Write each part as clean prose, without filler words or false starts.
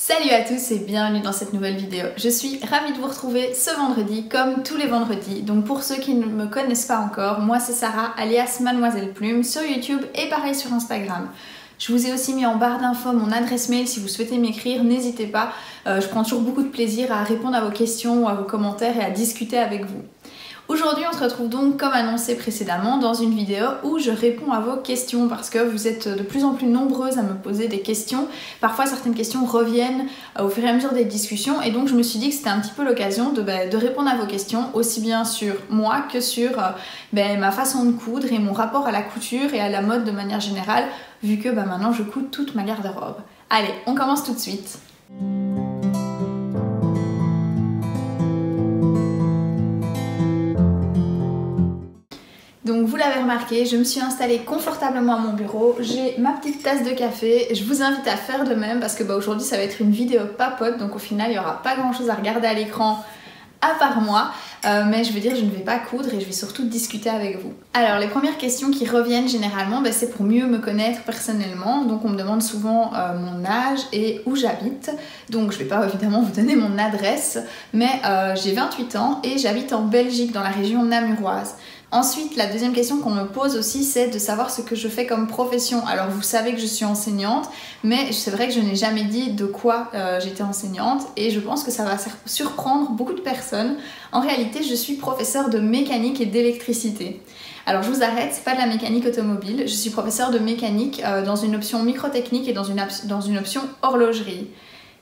Salut à tous et bienvenue dans cette nouvelle vidéo. Je suis ravie de vous retrouver ce vendredi comme tous les vendredis. Donc pour ceux qui ne me connaissent pas encore, moi c'est Sarah alias Mademoiselle Plume sur YouTube et pareil sur Instagram. Je vous ai aussi mis en barre d'infos mon adresse mail si vous souhaitez m'écrire, n'hésitez pas. Je prends toujours beaucoup de plaisir à répondre à vos questions ou à vos commentaires et à discuter avec vous. Aujourd'hui on se retrouve donc comme annoncé précédemment dans une vidéo où je réponds à vos questions parce que vous êtes de plus en plus nombreuses à me poser des questions. Parfois certaines questions reviennent au fur et à mesure des discussions et donc je me suis dit que c'était un petit peu l'occasion de répondre à vos questions aussi bien sur moi que sur ma façon de coudre et mon rapport à la couture et à la mode de manière générale vu que maintenant je couds toute ma garde-robe. Allez, on commence tout de suite. Donc vous l'avez remarqué, je me suis installée confortablement à mon bureau, j'ai ma petite tasse de café, je vous invite à faire de même parce que aujourd'hui ça va être une vidéo papote, donc au final il n'y aura pas grand chose à regarder à l'écran à part moi, mais je veux dire je ne vais pas coudre et je vais surtout discuter avec vous. Alors les premières questions qui reviennent généralement, c'est pour mieux me connaître personnellement, donc on me demande souvent mon âge et où j'habite, donc je ne vais pas évidemment vous donner mon adresse, mais j'ai 28 ans et j'habite en Belgique dans la région namuroise. Ensuite, la deuxième question qu'on me pose aussi, c'est de savoir ce que je fais comme profession. Alors vous savez que je suis enseignante, mais c'est vrai que je n'ai jamais dit de quoi j'étais enseignante et je pense que ça va surprendre beaucoup de personnes. En réalité, je suis professeure de mécanique et d'électricité. Alors je vous arrête, c'est pas de la mécanique automobile, je suis professeure de mécanique dans une option microtechnique et dans une option horlogerie.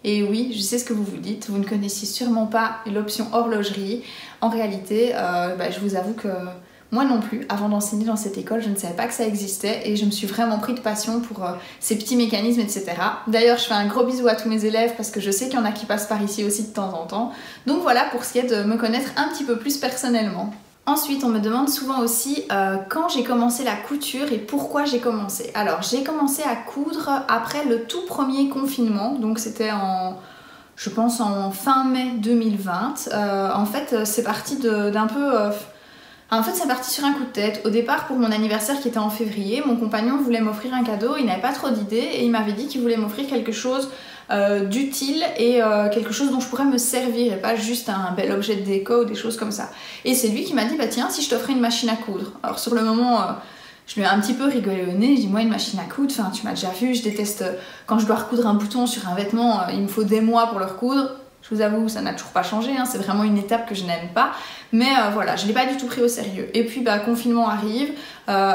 Et oui, je sais ce que vous vous dites, vous ne connaissiez sûrement pas l'option horlogerie. En réalité, je vous avoue que moi non plus, avant d'enseigner dans cette école, je ne savais pas que ça existait et je me suis vraiment pris de passion pour ces petits mécanismes, etc. D'ailleurs, je fais un gros bisou à tous mes élèves parce que je sais qu'il y en a qui passent par ici aussi de temps en temps. Donc voilà pour ce qui est de me connaître un petit peu plus personnellement. Ensuite, on me demande souvent aussi quand j'ai commencé la couture et pourquoi j'ai commencé. Alors, j'ai commencé à coudre après le tout premier confinement, donc c'était je pense en fin mai 2020. En fait, c'est parti d'un peu... En fait, c'est parti sur un coup de tête. Au départ, pour mon anniversaire qui était en février, mon compagnon voulait m'offrir un cadeau, il n'avait pas trop d'idées et il m'avait dit qu'il voulait m'offrir quelque chose d'utile et quelque chose dont je pourrais me servir et pas juste un bel objet de déco ou des choses comme ça. Et c'est lui qui m'a dit tiens, si je t'offrais une machine à coudre. Alors sur le moment, je lui ai un petit peu rigolé au nez, je dis moi une machine à coudre, tu m'as déjà vu, je déteste quand je dois recoudre un bouton sur un vêtement, il me faut des mois pour le recoudre. Je vous avoue, ça n'a toujours pas changé, c'est vraiment une étape que je n'aime pas. Mais voilà, je ne l'ai pas du tout pris au sérieux. Et puis, confinement arrive.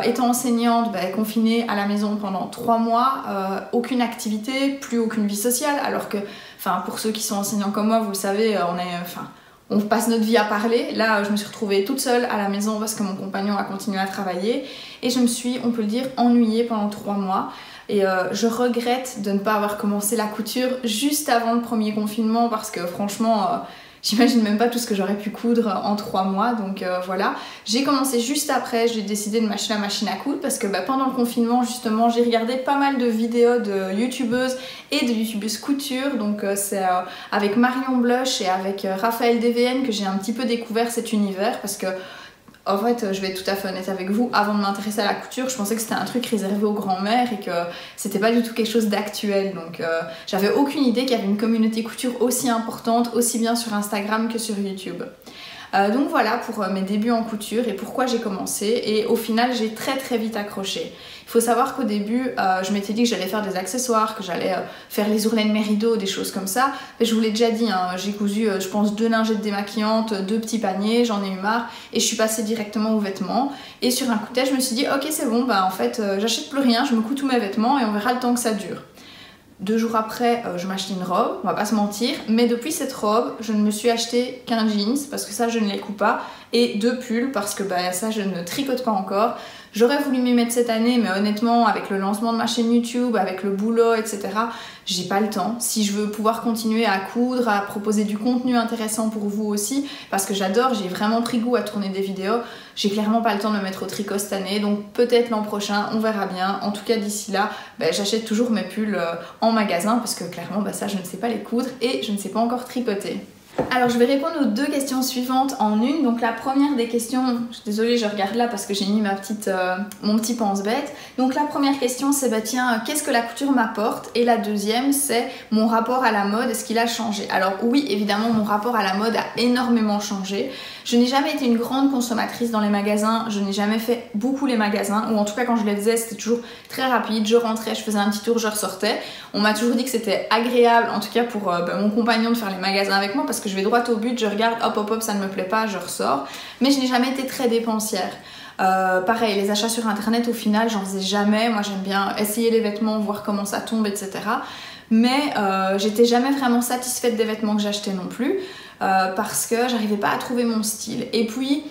Étant enseignante, confinée à la maison pendant 3 mois, aucune activité, plus aucune vie sociale. Alors que, pour ceux qui sont enseignants comme moi, vous le savez, on passe notre vie à parler. Là, je me suis retrouvée toute seule à la maison parce que mon compagnon a continué à travailler. Et je me suis, on peut le dire, ennuyée pendant 3 mois. Et je regrette de ne pas avoir commencé la couture juste avant le premier confinement parce que franchement, j'imagine même pas tout ce que j'aurais pu coudre en 3 mois. Donc voilà, j'ai commencé juste après, j'ai décidé de m'acheter la machine à coudre parce que pendant le confinement justement, j'ai regardé pas mal de vidéos de youtubeuses et de youtubeuses couture. Donc c'est avec Marion Blush et avec Raphaël DVN que j'ai un petit peu découvert cet univers parce que en fait, je vais être tout à fait honnête avec vous, avant de m'intéresser à la couture, je pensais que c'était un truc réservé aux grands-mères et que c'était pas du tout quelque chose d'actuel. Donc j'avais aucune idée qu'il y avait une communauté couture aussi importante, aussi bien sur Instagram que sur YouTube. Donc voilà pour mes débuts en couture et pourquoi j'ai commencé et au final j'ai très vite accroché. Il faut savoir qu'au début je m'étais dit que j'allais faire des accessoires, que j'allais faire les ourlets de mes rideaux, des choses comme ça. Mais je vous l'ai déjà dit, j'ai cousu je pense 2 lingettes démaquillantes, 2 petits paniers, j'en ai eu marre et je suis passée directement aux vêtements. Et sur un coup de tête je me suis dit ok c'est bon, en fait j'achète plus rien, je me couds tous mes vêtements et on verra le temps que ça dure. 2 jours après, je m'achetais une robe, on va pas se mentir, mais depuis cette robe, je ne me suis acheté qu'un jeans parce que ça je ne les couds pas et 2 pulls parce que ça je ne tricote pas encore. J'aurais voulu m'y mettre cette année, mais honnêtement, avec le lancement de ma chaîne YouTube, avec le boulot, etc., j'ai pas le temps. Si je veux pouvoir continuer à coudre, à proposer du contenu intéressant pour vous aussi, parce que j'adore, j'ai vraiment pris goût à tourner des vidéos, j'ai clairement pas le temps de me mettre au tricot cette année, donc peut-être l'an prochain, on verra bien. En tout cas, d'ici là, j'achète toujours mes pulls en magasin, parce que clairement, ça, je ne sais pas les coudre et je ne sais pas encore tricoter. Alors je vais répondre aux deux questions suivantes en une. Donc la première des questions, je suis désolée, je regarde là parce que j'ai mis mon petit pense-bête. Donc la première question c'est bah tiens, qu'est-ce que la couture m'apporte? Et la deuxième c'est mon rapport à la mode, est-ce qu'il a changé? Alors oui, évidemment mon rapport à la mode a énormément changé. Je n'ai jamais été une grande consommatrice dans les magasins, je n'ai jamais fait beaucoup les magasins, ou en tout cas quand je les faisais c'était toujours très rapide, je rentrais, je faisais un petit tour, je ressortais. On m'a toujours dit que c'était agréable, en tout cas pour mon compagnon de faire les magasins avec moi parce que je vais droit au but, je regarde, hop hop hop, ça ne me plaît pas, je ressors. Mais je n'ai jamais été très dépensière. Pareil, les achats sur internet au final j'en faisais jamais, moi j'aime bien essayer les vêtements, voir comment ça tombe, etc. Mais j'étais jamais vraiment satisfaite des vêtements que j'achetais non plus parce que j'arrivais pas à trouver mon style. Et puis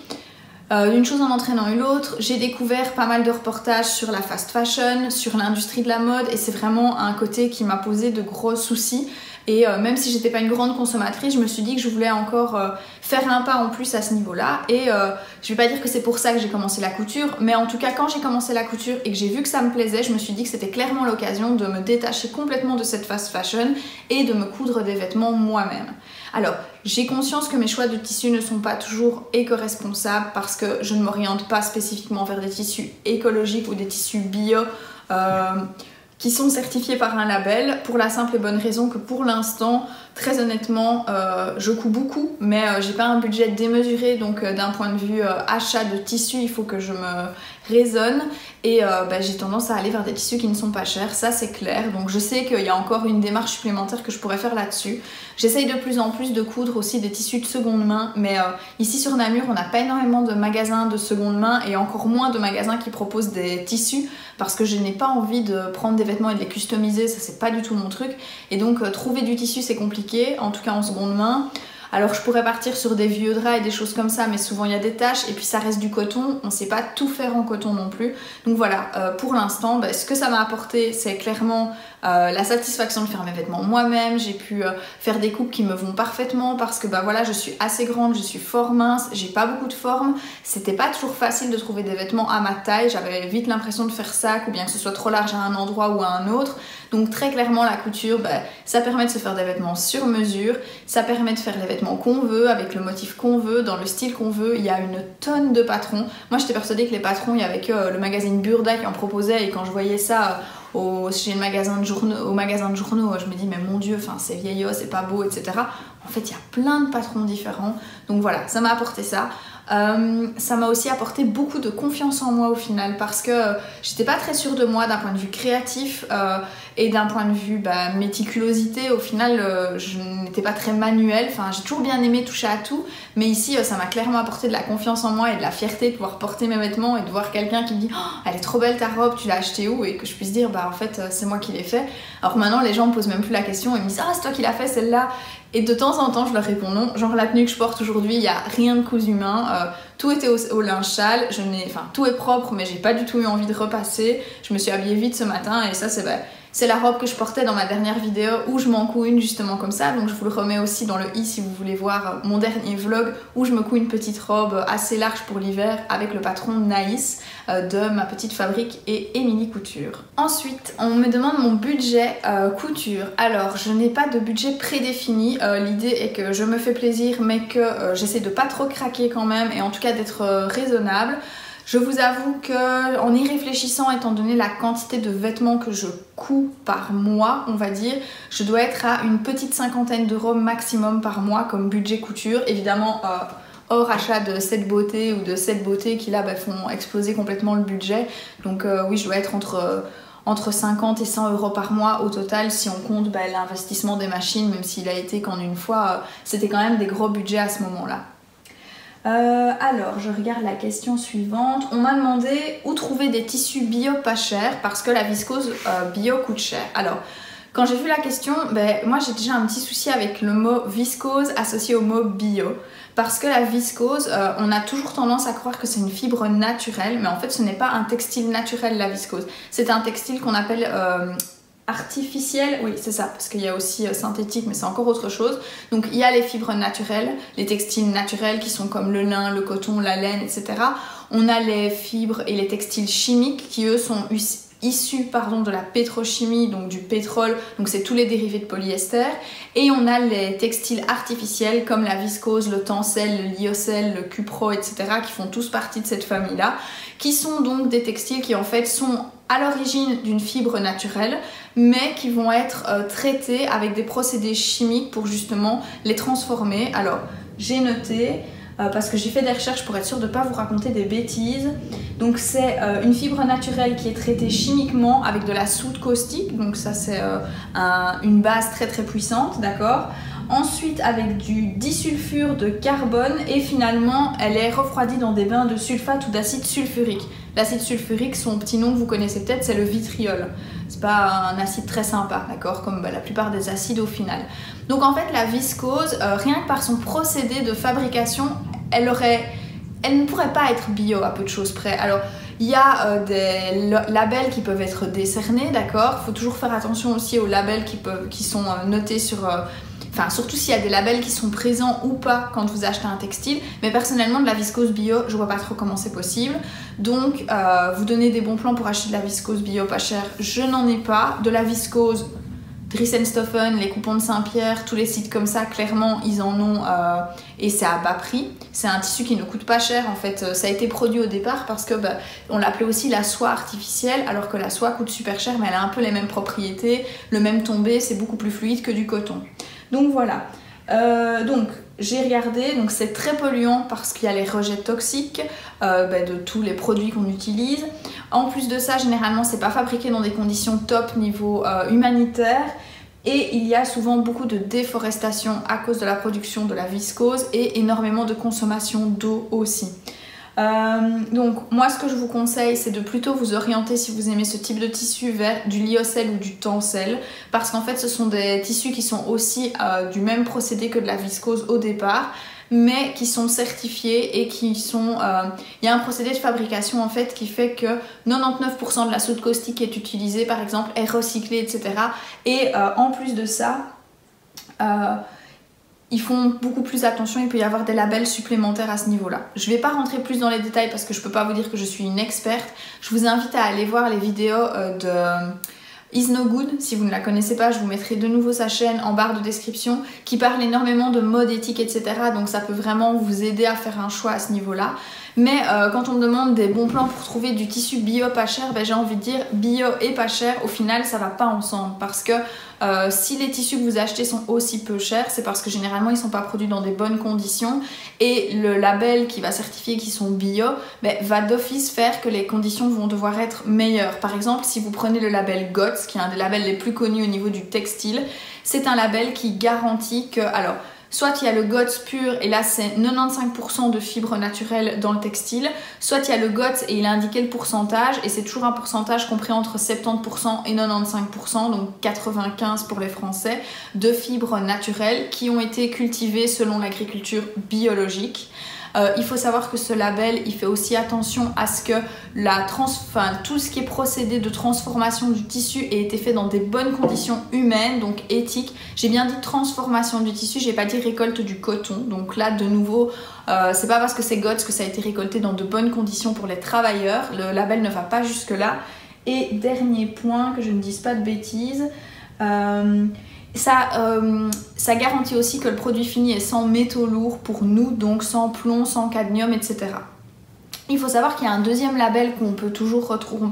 une chose en entraînant une autre, j'ai découvert pas mal de reportages sur la fast fashion, sur l'industrie de la mode et c'est vraiment un côté qui m'a posé de gros soucis. Et même si j'étais pas une grande consommatrice, je me suis dit que je voulais encore faire un pas en plus à ce niveau-là. Et je vais pas dire que c'est pour ça que j'ai commencé la couture, mais en tout cas quand j'ai commencé la couture et que j'ai vu que ça me plaisait, je me suis dit que c'était clairement l'occasion de me détacher complètement de cette fast fashion et de me coudre des vêtements moi-même. Alors, j'ai conscience que mes choix de tissus ne sont pas toujours éco-responsables parce que je ne m'oriente pas spécifiquement vers des tissus écologiques ou des tissus bio qui sont certifiés par un label pour la simple et bonne raison que pour l'instant, très honnêtement, je couds beaucoup, mais j'ai pas un budget démesuré, donc d'un point de vue achat de tissus, il faut que je me raisonne et j'ai tendance à aller vers des tissus qui ne sont pas chers, ça c'est clair. Donc je sais qu'il y a encore une démarche supplémentaire que je pourrais faire là-dessus. J'essaye de plus en plus de coudre aussi des tissus de seconde main, mais ici sur Namur, on n'a pas énormément de magasins de seconde main et encore moins de magasins qui proposent des tissus parce que je n'ai pas envie de prendre des vêtements et de les customiser, ça c'est pas du tout mon truc. Et donc trouver du tissu c'est compliqué, en tout cas en seconde main. Alors je pourrais partir sur des vieux draps et des choses comme ça, mais souvent il y a des taches et puis ça reste du coton, on ne sait pas tout faire en coton non plus. Donc voilà, pour l'instant, ce que ça m'a apporté, c'est clairement la satisfaction de faire mes vêtements moi-même. J'ai pu faire des coupes qui me vont parfaitement parce que voilà, je suis assez grande, je suis fort mince, j'ai pas beaucoup de forme. C'était pas toujours facile de trouver des vêtements à ma taille, j'avais vite l'impression de faire sac ou bien que ce soit trop large à un endroit ou à un autre. Donc très clairement la couture, ça permet de se faire des vêtements sur mesure, ça permet de faire les vêtements qu'on veut, avec le motif qu'on veut, dans le style qu'on veut. Il y a une tonne de patrons. Moi j'étais persuadée que les patrons, il y avait que le magazine Burda qui en proposait et quand je voyais ça chez le magasin de journaux, au magasin de journaux, je me dis mais mon dieu, c'est vieillot, c'est pas beau, etc. En fait il y a plein de patrons différents. Donc voilà, ça m'a apporté ça. Ça m'a aussi apporté beaucoup de confiance en moi au final parce que j'étais pas très sûre de moi d'un point de vue créatif et d'un point de vue méticulosité. Au final je n'étais pas très manuelle, j'ai toujours bien aimé toucher à tout, mais ici ça m'a clairement apporté de la confiance en moi et de la fierté de pouvoir porter mes vêtements et de voir quelqu'un qui me dit oh, elle est trop belle ta robe, tu l'as achetée où? Et que je puisse dire en fait c'est moi qui l'ai fait. Alors maintenant les gens me posent même plus la question, ils me disent ah c'est toi qui l'as fait celle-là. Et de temps en temps, je leur réponds non. Genre la tenue que je porte aujourd'hui, il n'y a rien de cousu main. Tout était au linge sale. Tout est propre, mais j'ai pas du tout eu envie de repasser. Je me suis habillée vite ce matin et ça, c'est la robe que je portais dans ma dernière vidéo où je m'en couds une justement comme ça. Donc je vous le remets aussi dans le i si vous voulez voir mon dernier vlog où je me couds une petite robe assez large pour l'hiver avec le patron Naïs de ma petite fabrique et Émilie Couture. Ensuite, on me demande mon budget couture. Alors, je n'ai pas de budget prédéfini. L'idée est que je me fais plaisir mais que j'essaie de pas trop craquer quand même et en tout cas d'être raisonnable. Je vous avoue que en y réfléchissant, étant donné la quantité de vêtements que je couds par mois, on va dire, je dois être à une petite 50aine d'euros maximum par mois comme budget couture. Évidemment, hors achat de sets beauté ou de sets beauté qui là font exploser complètement le budget. Donc oui, je dois être entre 50 et 100 euros par mois au total si on compte l'investissement des machines, même s'il a été qu'en une fois, c'était quand même des gros budgets à ce moment-là. Alors, je regarde la question suivante. On m'a demandé où trouver des tissus bio pas chers parce que la viscose bio coûte cher. Alors, quand j'ai vu la question, moi j'ai déjà un petit souci avec le mot viscose associé au mot bio. Parce que la viscose, on a toujours tendance à croire que c'est une fibre naturelle, mais en fait ce n'est pas un textile naturel la viscose. C'est un textile qu'on appelle artificiel, oui c'est ça, parce qu'il y a aussi synthétique, mais c'est encore autre chose. Donc il y a les fibres naturelles, les textiles naturels qui sont comme le lin, le coton, la laine, etc. On a les fibres et les textiles chimiques qui eux sont issus de la pétrochimie, donc du pétrole, donc c'est tous les dérivés de polyester. Et on a les textiles artificiels comme la viscose, le tencel, le lyocell, le cupro, etc. qui font tous partie de cette famille-là, qui sont donc des textiles qui en fait sont à l'origine d'une fibre naturelle, mais qui vont être traités avec des procédés chimiques pour justement les transformer. Alors, j'ai noté, parce que j'ai fait des recherches pour être sûre de ne pas vous raconter des bêtises. Donc c'est une fibre naturelle qui est traitée chimiquement avec de la soude caustique, donc ça c'est une base très très puissante, d'accord. Ensuite avec du disulfure de carbone et finalement elle est refroidie dans des bains de sulfate ou d'acide sulfurique. L'acide sulfurique, son petit nom que vous connaissez peut-être, c'est le vitriol. C'est pas un acide très sympa, d'accord, comme la plupart des acides au final. Donc en fait la viscose, rien que par son procédé de fabrication, elle ne pourrait pas être bio à peu de choses près. Alors il y a des labels qui peuvent être décernés, d'accord. Il faut toujours faire attention aussi aux labels qui sont notés sur... Enfin, surtout s'il y a des labels qui sont présents ou pas quand vous achetez un textile. Mais personnellement, de la viscose bio, je vois pas trop comment c'est possible. Donc, vous donnez des bons plans pour acheter de la viscose bio pas cher, je n'en ai pas. De la viscose, Dries+Stoffen, les coupons de Saint-Pierre, tous les sites comme ça, clairement, ils en ont et c'est à bas prix. C'est un tissu qui ne coûte pas cher en fait. Ça a été produit au départ parce que on l'appelait aussi la soie artificielle, alors que la soie coûte super cher, mais elle a un peu les mêmes propriétés, le même tombé, c'est beaucoup plus fluide que du coton. Donc voilà. Donc j'ai regardé, donc c'est très polluant parce qu'il y a les rejets toxiques de tous les produits qu'on utilise. En plus de ça, généralement c'est pas fabriqué dans des conditions top niveau humanitaire et il y a souvent beaucoup de déforestation à cause de la production de la viscose et énormément de consommation d'eau aussi. Donc moi ce que je vous conseille c'est de plutôt vous orienter si vous aimez ce type de tissu vers du lyocell ou du tencel parce qu'en fait ce sont des tissus qui sont aussi du même procédé que de la viscose au départ mais qui sont certifiés et qui sont... il y a un procédé de fabrication en fait qui fait que 99% de la soude caustique qui est utilisée par exemple est recyclée, etc. Et en plus de ça, ils font beaucoup plus attention, il peut y avoir des labels supplémentaires à ce niveau-là. Je ne vais pas rentrer plus dans les détails parce que je ne peux pas vous dire que je suis une experte. Je vous invite à aller voir les vidéos de Is No Good. Si vous ne la connaissez pas, je vous mettrai de nouveau sa chaîne en barre de description qui parle énormément de mode éthique, etc. Donc ça peut vraiment vous aider à faire un choix à ce niveau-là. Mais quand on me demande des bons plans pour trouver du tissu bio pas cher, j'ai envie de dire bio et pas cher, au final ça va pas ensemble parce que si les tissus que vous achetez sont aussi peu chers, c'est parce que généralement ils sont pas produits dans des bonnes conditions et le label qui va certifier qu'ils sont bio va d'office faire que les conditions vont devoir être meilleures. Par exemple, si vous prenez le label GOTS, qui est un des labels les plus connus au niveau du textile, c'est un label qui garantit que... Alors, soit il y a le GOTS pur et là c'est 95% de fibres naturelles dans le textile, soit il y a le GOTS et il a indiqué le pourcentage et c'est toujours un pourcentage compris entre 70% et 95%, donc 95% pour les Français, de fibres naturelles qui ont été cultivées selon l'agriculture biologique. Il faut savoir que ce label, il fait aussi attention à ce que tout ce qui est procédé de transformation du tissu ait été fait dans des bonnes conditions humaines, donc éthiques. J'ai bien dit transformation du tissu, j'ai pas dit récolte du coton. Donc là, de nouveau, c'est pas parce que c'est GOTS que ça a été récolté dans de bonnes conditions pour les travailleurs. Le label ne va pas jusque là. Et dernier point, que je ne dise pas de bêtises, ça garantit aussi que le produit fini est sans métaux lourds pour nous, donc sans plomb, sans cadmium, etc. Il faut savoir qu'il y a un deuxième label qu'on peut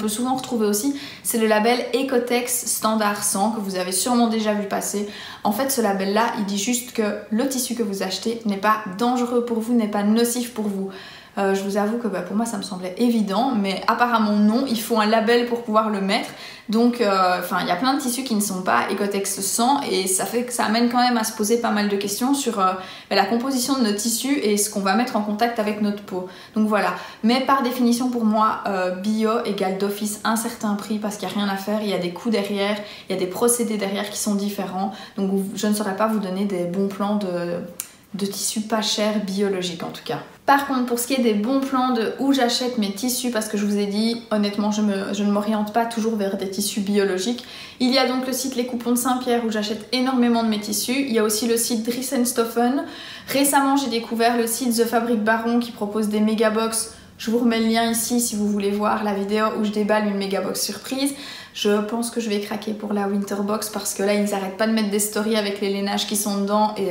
souvent retrouver aussi, c'est le label Ecotex Standard 100 que vous avez sûrement déjà vu passer. En fait, ce label-là, il dit juste que le tissu que vous achetez n'est pas dangereux pour vous, n'est pas nocif pour vous. Je vous avoue que pour moi ça me semblait évident, mais apparemment non, il faut un label pour pouvoir le mettre. Donc il y a plein de tissus qui ne sont pas Ecotex 100 et ça fait que ça amène quand même à se poser pas mal de questions sur la composition de nos tissus et ce qu'on va mettre en contact avec notre peau. Donc voilà, mais par définition pour moi, bio égale d'office un certain prix parce qu'il n'y a rien à faire, il y a des coûts derrière, il y a des procédés derrière qui sont différents. Donc je ne saurais pas vous donner des bons plans de tissus pas chers biologiques en tout cas. Par contre, pour ce qui est des bons plans de où j'achète mes tissus, parce que je vous ai dit, honnêtement, je ne m'oriente pas toujours vers des tissus biologiques. Il y a donc le site Les Coupons de Saint-Pierre où j'achète énormément de mes tissus. Il y a aussi le site Dries+Stoffen. Récemment, j'ai découvert le site The Fabric Baron qui propose des méga box. Je vous remets le lien ici si vous voulez voir la vidéo où je déballe une méga box surprise. Je pense que je vais craquer pour la winter box parce que là ils n'arrêtent pas de mettre des stories avec les lainages qui sont dedans et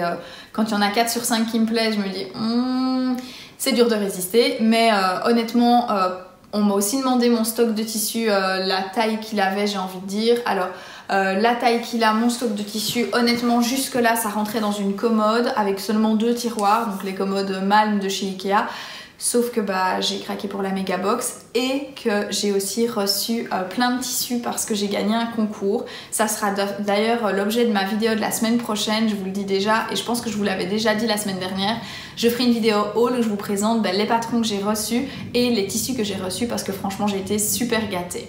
quand il y en a 4 sur 5 qui me plaisent, je me dis c'est dur de résister. Mais honnêtement, on m'a aussi demandé mon stock de tissu, la taille qu'il avait, j'ai envie de dire. Alors la taille qu'il a, mon stock de tissu, honnêtement jusque là ça rentrait dans une commode avec seulement 2 tiroirs, donc les commodes Malm de chez Ikea. Sauf que j'ai craqué pour la méga box et que j'ai aussi reçu plein de tissus parce que j'ai gagné un concours. Ça sera d'ailleurs l'objet de ma vidéo de la semaine prochaine, je vous le dis déjà, et je pense que je vous l'avais déjà dit la semaine dernière. Je ferai une vidéo haul où je vous présente les patrons que j'ai reçus et les tissus que j'ai reçus parce que franchement j'ai été super gâtée.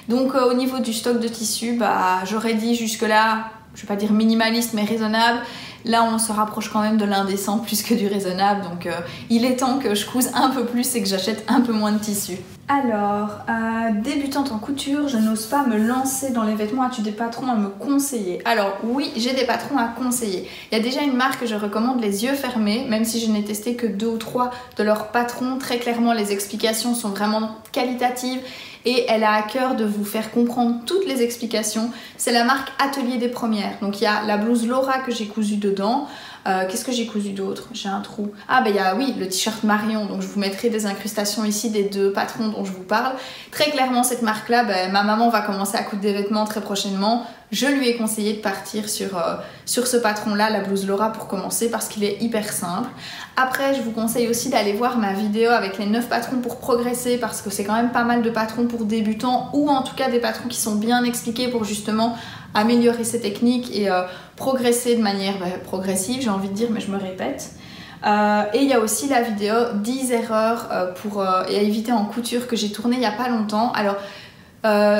Donc au niveau du stock de tissus, j'aurais dit jusque là, je vais pas dire minimaliste mais raisonnable. Là on se rapproche quand même de l'indécent plus que du raisonnable, donc il est temps que je couse un peu plus et que j'achète un peu moins de tissu. Alors, débutante en couture, je n'ose pas me lancer dans les vêtements. As-tu des patrons à me conseiller? Alors oui, j'ai des patrons à conseiller. Il y a déjà une marque que je recommande les yeux fermés, même si je n'ai testé que 2 ou 3 de leurs patrons. Très clairement, les explications sont vraiment qualitatives et elle a à cœur de vous faire comprendre toutes les explications. C'est la marque Atelier des Premières. Donc il y a la blouse Laura que j'ai cousue dedans. Qu'est-ce que j'ai cousu d'autre? J'ai un trou. Il y a le t-shirt Marion, donc je vous mettrai des incrustations ici des 2 patrons dont je vous parle. Très clairement cette marque là, ma maman va commencer à coudre des vêtements très prochainement. Je lui ai conseillé de partir sur ce patron là, la blouse Laura pour commencer parce qu'il est hyper simple. Après je vous conseille aussi d'aller voir ma vidéo avec les 9 patrons pour progresser parce que c'est quand même pas mal de patrons pour débutants ou en tout cas des patrons qui sont bien expliqués pour justement améliorer ses techniques et progresser de manière progressive, j'ai envie de dire, mais je me répète. Et il y a aussi la vidéo 10 erreurs à éviter en couture que j'ai tournée il n'y a pas longtemps. Alors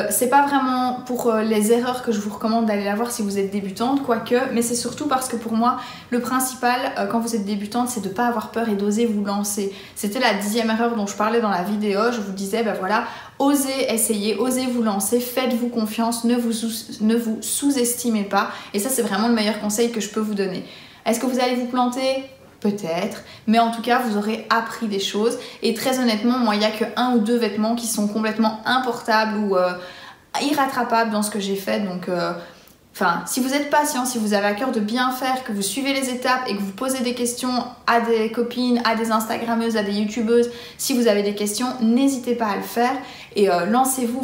c'est pas vraiment pour les erreurs que je vous recommande d'aller la voir si vous êtes débutante, quoique, mais c'est surtout parce que pour moi le principal quand vous êtes débutante c'est de ne pas avoir peur et d'oser vous lancer. C'était la 10e erreur dont je parlais dans la vidéo, je vous disais voilà, osez essayer, osez vous lancer, faites-vous confiance, ne vous sous-estimez pas, et ça c'est vraiment le meilleur conseil que je peux vous donner. Est-ce que vous allez vous planter? Peut-être, mais en tout cas vous aurez appris des choses et très honnêtement moi il n'y a que 1 ou 2 vêtements qui sont complètement importables ou irrattrapables dans ce que j'ai fait, donc si vous êtes patient, si vous avez à cœur de bien faire, que vous suivez les étapes et que vous posez des questions à des copines, à des instagrammeuses, à des youtubeuses, si vous avez des questions, n'hésitez pas à le faire et lancez-vous.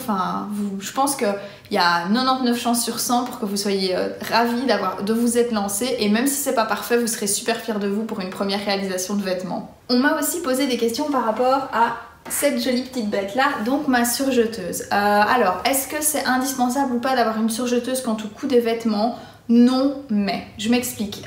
Je pense qu'il y a 99 chances sur 100 pour que vous soyez ravis de vous être lancé, et même si c'est pas parfait, vous serez super fiers de vous pour une première réalisation de vêtements. On m'a aussi posé des questions par rapport à cette jolie petite bête là, donc ma surjeteuse. Alors, est-ce que c'est indispensable ou pas d'avoir une surjeteuse quand on coud des vêtements? Non, mais je m'explique.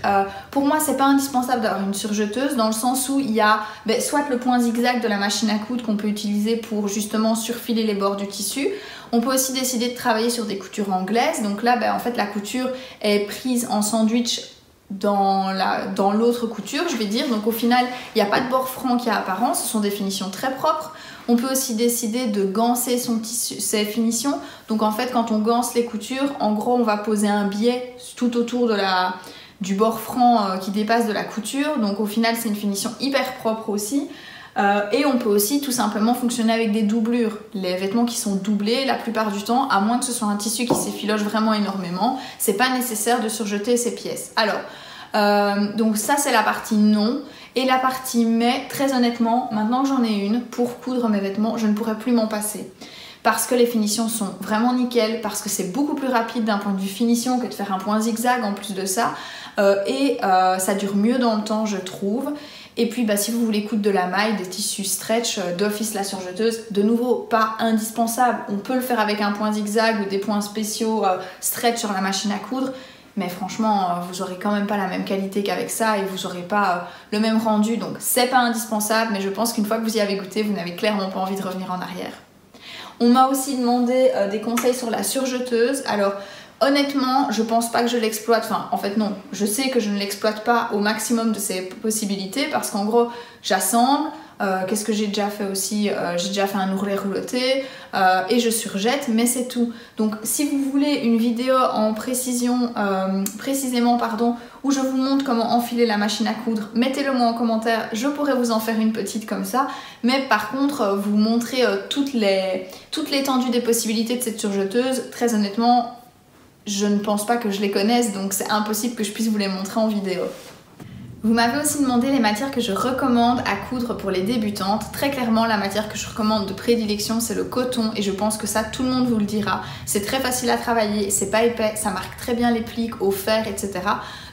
Pour moi, c'est pas indispensable d'avoir une surjeteuse dans le sens où il y a soit le point zigzag de la machine à coudre qu'on peut utiliser pour justement surfiler les bords du tissu. On peut aussi décider de travailler sur des coutures anglaises. Donc là, en fait, la couture est prise en sandwich dans l'autre couture, je vais dire. Donc au final, il n'y a pas de bord franc qui est apparent, ce sont des finitions très propres. On peut aussi décider de ganser son tissu, ses finitions. Donc en fait, quand on ganse les coutures, en gros, on va poser un biais tout autour du bord franc qui dépasse de la couture. Donc au final, c'est une finition hyper propre aussi. Et on peut aussi tout simplement fonctionner avec des doublures. Les vêtements qui sont doublés, la plupart du temps, à moins que ce soit un tissu qui s'effiloche vraiment énormément, c'est pas nécessaire de surjeter ces pièces. Alors, donc ça c'est la partie non. Et la partie mais, très honnêtement, maintenant que j'en ai une, pour coudre mes vêtements, je ne pourrais plus m'en passer. Parce que les finitions sont vraiment nickel, parce que c'est beaucoup plus rapide d'un point de vue finition que de faire un point zigzag en plus de ça. Ça dure mieux dans le temps, je trouve. Et puis si vous voulez coudre de la maille, des tissus stretch, d'office la surjeteuse, de nouveau pas indispensable. On peut le faire avec un point zigzag ou des points spéciaux stretch sur la machine à coudre. Mais franchement, vous aurez quand même pas la même qualité qu'avec ça et vous aurez pas le même rendu. Donc c'est pas indispensable, mais je pense qu'une fois que vous y avez goûté, vous n'avez clairement pas envie de revenir en arrière. On m'a aussi demandé des conseils sur la surjeteuse. Alors honnêtement, je pense pas que je l'exploite. En fait non, je sais que je ne l'exploite pas au maximum de ses possibilités parce qu'en gros, j'assemble. Qu'est-ce que j'ai déjà fait aussi? J'ai déjà fait un ourlet rouloté et je surjette, mais c'est tout. Donc si vous voulez une vidéo en précisément où je vous montre comment enfiler la machine à coudre, mettez-le moi en commentaire, je pourrais vous en faire une petite comme ça. Mais par contre, vous montrer toute l'étendue des possibilités de cette surjeteuse, très honnêtement, je ne pense pas que je les connaisse, donc c'est impossible que je puisse vous les montrer en vidéo. Vous m'avez aussi demandé les matières que je recommande à coudre pour les débutantes. Très clairement, la matière que je recommande de prédilection, c'est le coton et je pense que ça, tout le monde vous le dira. C'est très facile à travailler, c'est pas épais, ça marque très bien les plis au fer, etc.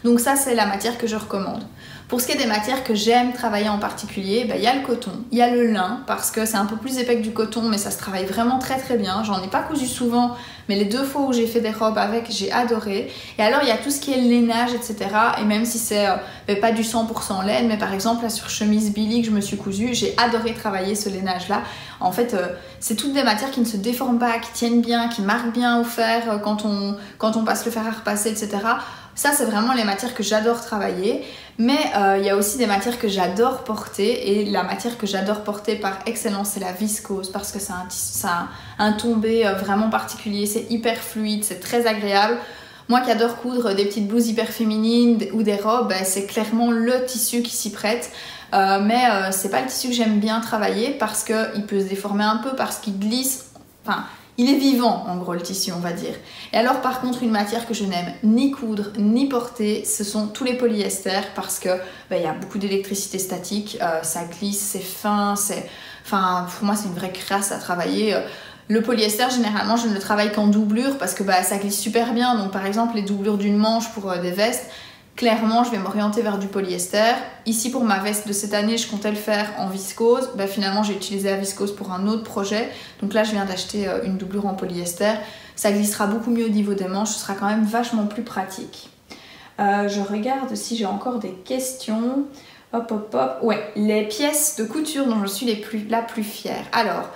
Donc ça, c'est la matière que je recommande. Pour ce qui est des matières que j'aime travailler en particulier, il y a le coton, il y a le lin, parce que c'est un peu plus épais que du coton, mais ça se travaille vraiment très très bien. J'en ai pas cousu souvent, mais les 2 fois où j'ai fait des robes avec, j'ai adoré. Et alors, il y a tout ce qui est lainage, etc. Et même si c'est pas du 100% laine, mais par exemple, la surchemise Billy que je me suis cousue, j'ai adoré travailler ce lainage-là. En fait, c'est toutes des matières qui ne se déforment pas, qui tiennent bien, qui marquent bien au fer quand on passe le fer à repasser, etc. Ça, c'est vraiment les matières que j'adore travailler. Mais il y a aussi des matières que j'adore porter. Et la matière que j'adore porter par excellence, c'est la viscose. Parce que c'est un tombé vraiment particulier. C'est hyper fluide, c'est très agréable. Moi qui adore coudre des petites blouses hyper féminines ou des robes, c'est clairement le tissu qui s'y prête. Mais c'est pas le tissu que j'aime bien travailler parce qu'il peut se déformer un peu, parce qu'il glisse. Enfin, il est vivant en gros le tissu, on va dire. Et alors par contre, une matière que je n'aime ni coudre ni porter, ce sont tous les polyesters parce que y a beaucoup d'électricité statique, ça glisse, c'est fin, enfin pour moi c'est une vraie crasse à travailler. Le polyester, généralement, je ne le travaille qu'en doublure parce que ça glisse super bien. Donc par exemple, les doublures d'une manche pour des vestes, clairement, je vais m'orienter vers du polyester. Ici, pour ma veste de cette année, je comptais le faire en viscose. Finalement, j'ai utilisé la viscose pour un autre projet. Donc là, je viens d'acheter une doublure en polyester. Ça glissera beaucoup mieux au niveau des manches. Ce sera quand même vachement plus pratique. Je regarde si j'ai encore des questions. Hop, hop, hop. Ouais, les pièces de couture dont je suis la plus fière. Alors,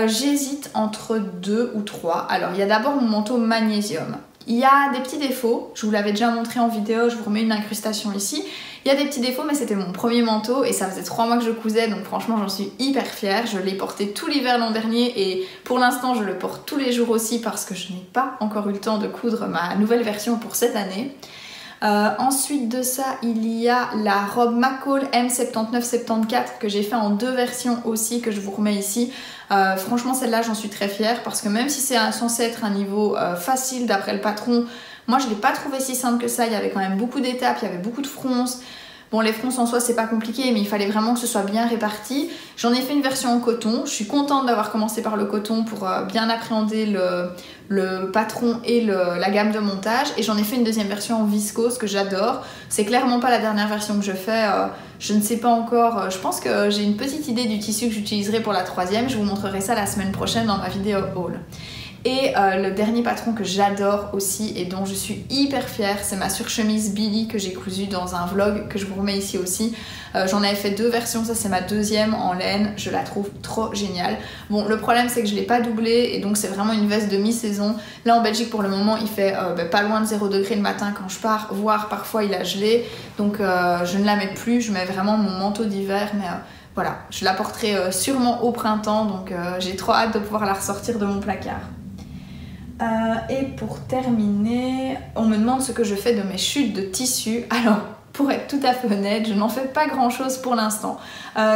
j'hésite entre 2 ou 3. Alors, il y a d'abord mon manteau magnésium. Il y a des petits défauts, je vous l'avais déjà montré en vidéo, je vous remets une incrustation ici. Il y a des petits défauts, mais c'était mon premier manteau et ça faisait 3 mois que je cousais, donc franchement j'en suis hyper fière. Je l'ai porté tout l'hiver l'an dernier et pour l'instant je le porte tous les jours aussi parce que je n'ai pas encore eu le temps de coudre ma nouvelle version pour cette année. Ensuite de ça, il y a la robe McCall M79-74 que j'ai fait en 2 versions aussi, que je vous remets ici. Franchement, celle-là, j'en suis très fière parce que même si c'est censé être un niveau facile d'après le patron, moi je ne l'ai pas trouvé si simple que ça. Il y avait quand même beaucoup d'étapes, il y avait beaucoup de fronces. Bon, les fronces en soi, c'est pas compliqué, mais il fallait vraiment que ce soit bien réparti. J'en ai fait une version en coton. Je suis contente d'avoir commencé par le coton pour bien appréhender le patron et la gamme de montage. Et j'en ai fait une deuxième version en viscose que j'adore. C'est clairement pas la dernière version que je fais. Je ne sais pas encore. Je pense que j'ai une petite idée du tissu que j'utiliserai pour la 3e. Je vous montrerai ça la semaine prochaine dans ma vidéo haul. Et le dernier patron que j'adore aussi et dont je suis hyper fière, c'est ma surchemise Billy que j'ai cousue dans un vlog que je vous remets ici aussi. J'en avais fait 2 versions, ça c'est ma 2e en laine, je la trouve trop géniale. Bon, le problème c'est que je ne l'ai pas doublée et donc c'est vraiment une veste de mi-saison. Là en Belgique pour le moment il fait pas loin de 0 degré le matin quand je pars, voire parfois il a gelé. Donc je ne la mets plus, je mets vraiment mon manteau d'hiver, mais voilà, je la porterai sûrement au printemps, donc j'ai trop hâte de pouvoir la ressortir de mon placard. Et pour terminer, on me demande ce que je fais de mes chutes de tissu. Alors, pour être tout à fait honnête, je n'en fais pas grand chose pour l'instant.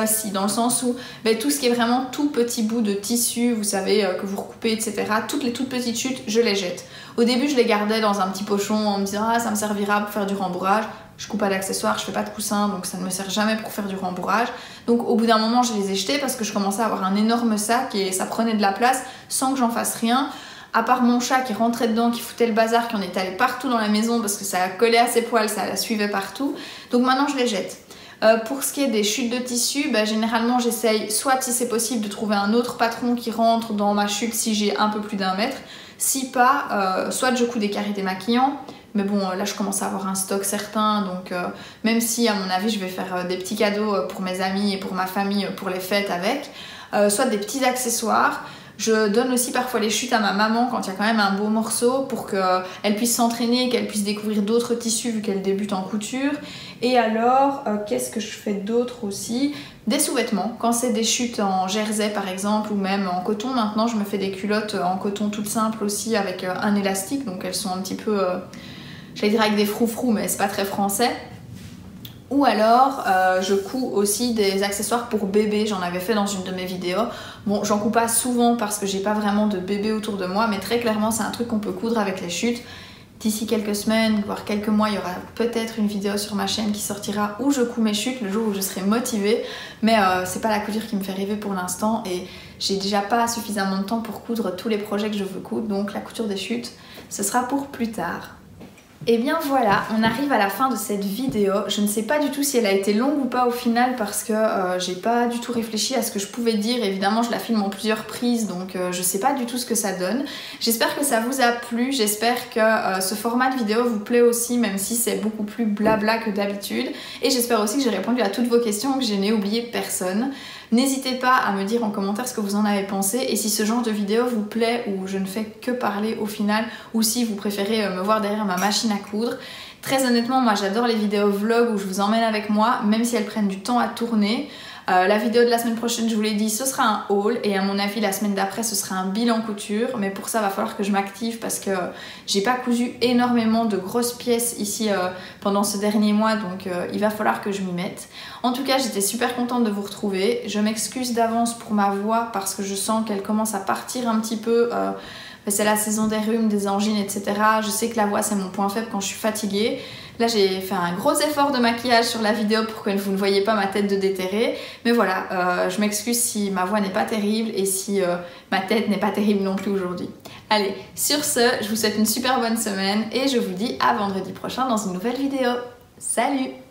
Si, dans le sens où tout ce qui est vraiment tout petit bout de tissu, vous savez, que vous recoupez, etc., toutes les toutes petites chutes, je les jette. Au début, je les gardais dans un petit pochon en me disant « Ah, ça me servira pour faire du rembourrage ». Je coupe pas d'accessoires, je fais pas de coussin, donc ça ne me sert jamais pour faire du rembourrage. Donc au bout d'un moment, je les ai jetés parce que je commençais à avoir un énorme sac et ça prenait de la place sans que j'en fasse rien. À part mon chat qui rentrait dedans, qui foutait le bazar, qui en étalait partout dans la maison parce que ça collait à ses poils, ça la suivait partout. Donc maintenant je les jette. Pour ce qui est des chutes de tissu, généralement j'essaye soit si c'est possible de trouver un autre patron qui rentre dans ma chute si j'ai un peu plus d'1 mètre. Si pas, soit je couds des carrés démaquillants. Mais bon, là je commence à avoir un stock certain, donc même si à mon avis je vais faire des petits cadeaux pour mes amis et pour ma famille pour les fêtes avec, soit des petits accessoires. Je donne aussi parfois les chutes à ma maman quand il y a quand même un beau morceau pour qu'elle puisse s'entraîner, qu'elle puisse découvrir d'autres tissus vu qu'elle débute en couture. Et alors, qu'est-ce que je fais d'autre aussi? Des sous-vêtements, quand c'est des chutes en jersey par exemple ou même en coton. Maintenant je me fais des culottes en coton toutes simples aussi avec un élastique, donc elles sont un petit peu, j'allais dire avec des froufrous mais c'est pas très français. Ou alors je couds aussi des accessoires pour bébé, j'en avais fait dans une de mes vidéos. Bon, j'en couds pas souvent parce que j'ai pas vraiment de bébé autour de moi, mais très clairement c'est un truc qu'on peut coudre avec les chutes. D'ici quelques semaines, voire quelques mois, il y aura peut-être une vidéo sur ma chaîne qui sortira où je couds mes chutes le jour où je serai motivée. Mais c'est pas la couture qui me fait rêver pour l'instant et j'ai déjà pas suffisamment de temps pour coudre tous les projets que je veux coudre. Donc la couture des chutes, ce sera pour plus tard. Et bien voilà, on arrive à la fin de cette vidéo. Je ne sais pas du tout si elle a été longue ou pas au final parce que j'ai pas du tout réfléchi à ce que je pouvais dire. Évidemment, je la filme en plusieurs prises, donc je sais pas du tout ce que ça donne. J'espère que ça vous a plu, j'espère que ce format de vidéo vous plaît aussi, même si c'est beaucoup plus blabla que d'habitude. Et j'espère aussi que j'ai répondu à toutes vos questions, que je n'ai oublié personne. N'hésitez pas à me dire en commentaire ce que vous en avez pensé et si ce genre de vidéo vous plaît ou je ne fais que parler au final ou si vous préférez me voir derrière ma machine à coudre. Très honnêtement, moi j'adore les vidéos vlog où je vous emmène avec moi, même si elles prennent du temps à tourner. La vidéo de la semaine prochaine, je vous l'ai dit, ce sera un haul et à mon avis la semaine d'après ce sera un bilan couture, mais pour ça va falloir que je m'active parce que j'ai pas cousu énormément de grosses pièces ici pendant ce dernier mois, donc il va falloir que je m'y mette. En tout cas, j'étais super contente de vous retrouver. Je m'excuse d'avance pour ma voix parce que je sens qu'elle commence à partir un petit peu. C'est la saison des rhumes, des angines, etc. Je sais que la voix c'est mon point faible quand je suis fatiguée. Là j'ai fait un gros effort de maquillage sur la vidéo pour que vous ne voyez pas ma tête de déterrée. Mais voilà, je m'excuse si ma voix n'est pas terrible et si ma tête n'est pas terrible non plus aujourd'hui. Allez, sur ce, je vous souhaite une super bonne semaine et je vous dis à vendredi prochain dans une nouvelle vidéo. Salut!